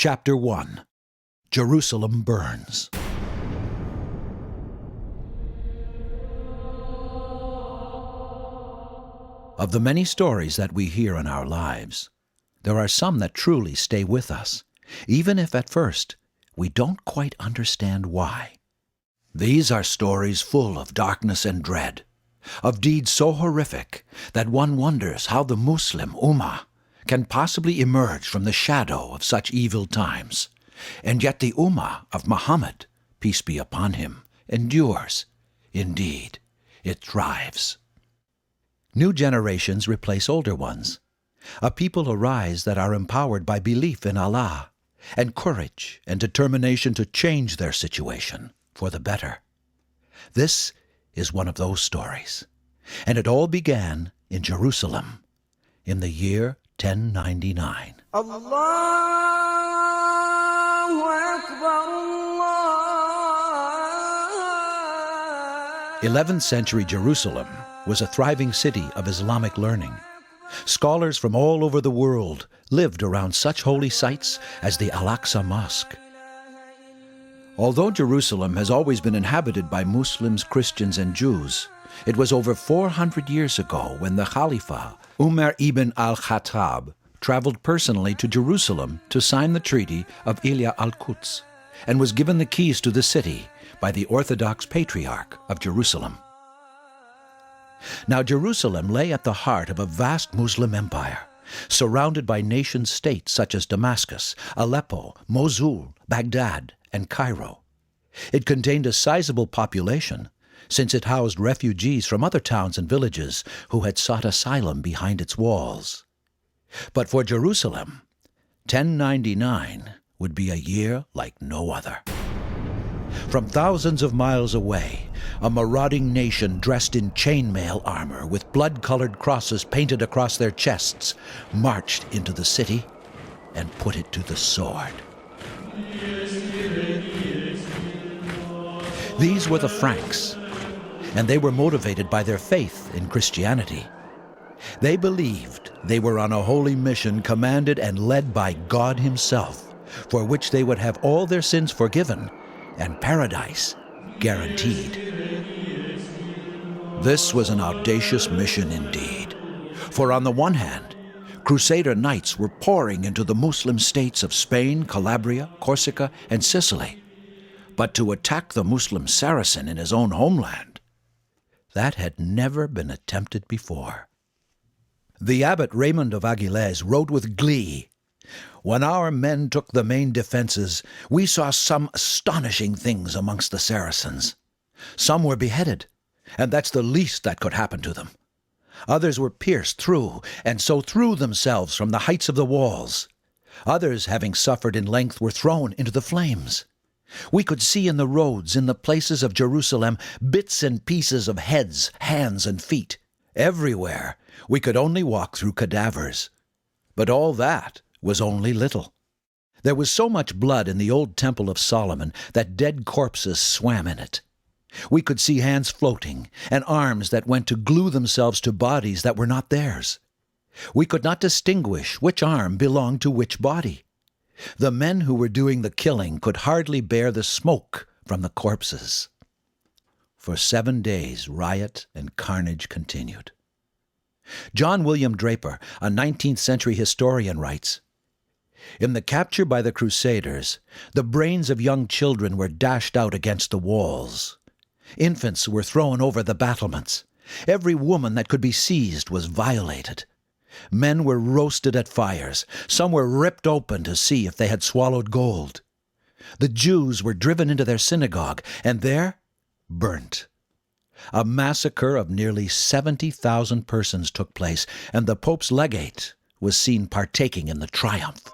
Chapter 1. Jerusalem Burns. Of the many stories that we hear in our lives, there are some that truly stay with us, even if at first we don't quite understand why. These are stories full of darkness and dread, of deeds so horrific that one wonders how the Muslim Ummah can possibly emerge from the shadow of such evil times. And yet the Ummah of Muhammad, peace be upon him, endures. Indeed, it thrives. New generations replace older ones. A people arise that are empowered by belief in Allah, and courage and determination to change their situation for the better. This is one of those stories, and it all began in Jerusalem in the year 1099. Allahu Akbar, Allah. 11th century Jerusalem was a thriving city of Islamic learning. Scholars from all over the world lived around such holy sites as the Al-Aqsa Mosque. Although Jerusalem has always been inhabited by Muslims, Christians, and Jews, it was over 400 years ago when the Khalifa, Umar ibn al-Khattab, traveled personally to Jerusalem to sign the Treaty of Ilya al-Quds and was given the keys to the city by the Orthodox Patriarch of Jerusalem. Now Jerusalem lay at the heart of a vast Muslim empire, surrounded by nation-states such as Damascus, Aleppo, Mosul, Baghdad, and Cairo. It contained a sizable population, since it housed refugees from other towns and villages who had sought asylum behind its walls. But for Jerusalem, 1099 would be a year like no other. From thousands of miles away, a marauding nation dressed in chainmail armor with blood-colored crosses painted across their chests marched into the city and put it to the sword. These were the Franks, and they were motivated by their faith in Christianity. They believed they were on a holy mission commanded and led by God Himself, for which they would have all their sins forgiven and paradise guaranteed. This was an audacious mission indeed, for on the one hand, Crusader knights were pouring into the Muslim states of Spain, Calabria, Corsica, and Sicily. But to attack the Muslim Saracen in his own homeland, that had never been attempted before. The abbot Raymond of Aguilez wrote with glee, "When our men took the main defenses, we saw some astonishing things amongst the Saracens. Some were beheaded, and that's the least that could happen to them. Others were pierced through, and so threw themselves from the heights of the walls. Others, having suffered in length, were thrown into the flames. We could see in the roads, in the places of Jerusalem, bits and pieces of heads, hands, and feet. Everywhere we could only walk through cadavers. But all that was only little. There was so much blood in the old Temple of Solomon that dead corpses swam in it. We could see hands floating and arms that went to glue themselves to bodies that were not theirs. We could not distinguish which arm belonged to which body. The men who were doing the killing could hardly bear the smoke from the corpses." For 7 days, riot and carnage continued. John William Draper, a 19th century historian, writes, "In the capture by the Crusaders, the brains of young children were dashed out against the walls. Infants were thrown over the battlements. Every woman that could be seized was violated. Men were roasted at fires. Some were ripped open to see if they had swallowed gold. The Jews were driven into their synagogue, and there burnt. A massacre of nearly 70,000 persons took place, and the Pope's legate was seen partaking in the triumph."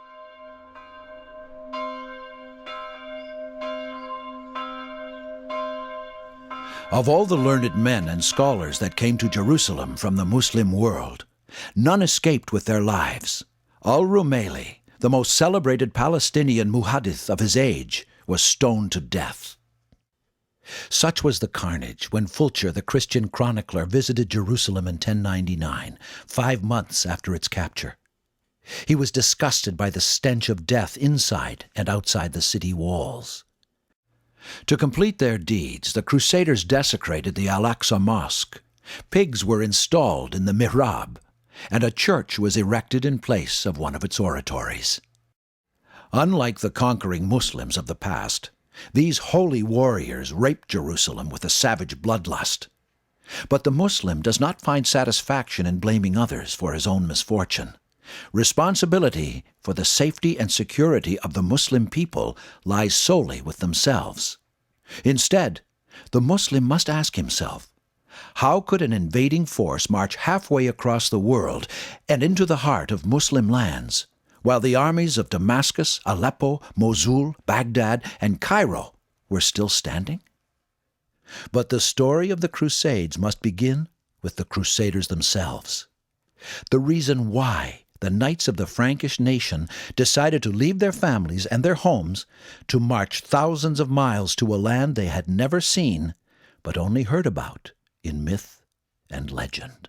Of all the learned men and scholars that came to Jerusalem from the Muslim world, none escaped with their lives. Al-Rumayli, the most celebrated Palestinian muhaddith of his age, was stoned to death. Such was the carnage when Fulcher, the Christian chronicler, visited Jerusalem in 1099, 5 months after its capture. He was disgusted by the stench of death inside and outside the city walls. To complete their deeds, the Crusaders desecrated the Al-Aqsa Mosque. Pigs were installed in the mihrab, and a church was erected in place of one of its oratories. Unlike the conquering Muslims of the past, these holy warriors raped Jerusalem with a savage bloodlust. But the Muslim does not find satisfaction in blaming others for his own misfortune. Responsibility for the safety and security of the Muslim people lies solely with themselves. Instead, the Muslim must ask himself, how could an invading force march halfway across the world and into the heart of Muslim lands, while the armies of Damascus, Aleppo, Mosul, Baghdad, and Cairo were still standing? But the story of the Crusades must begin with the Crusaders themselves. The reason why the knights of the Frankish nation decided to leave their families and their homes to march thousands of miles to a land they had never seen, but only heard about in myth and legend.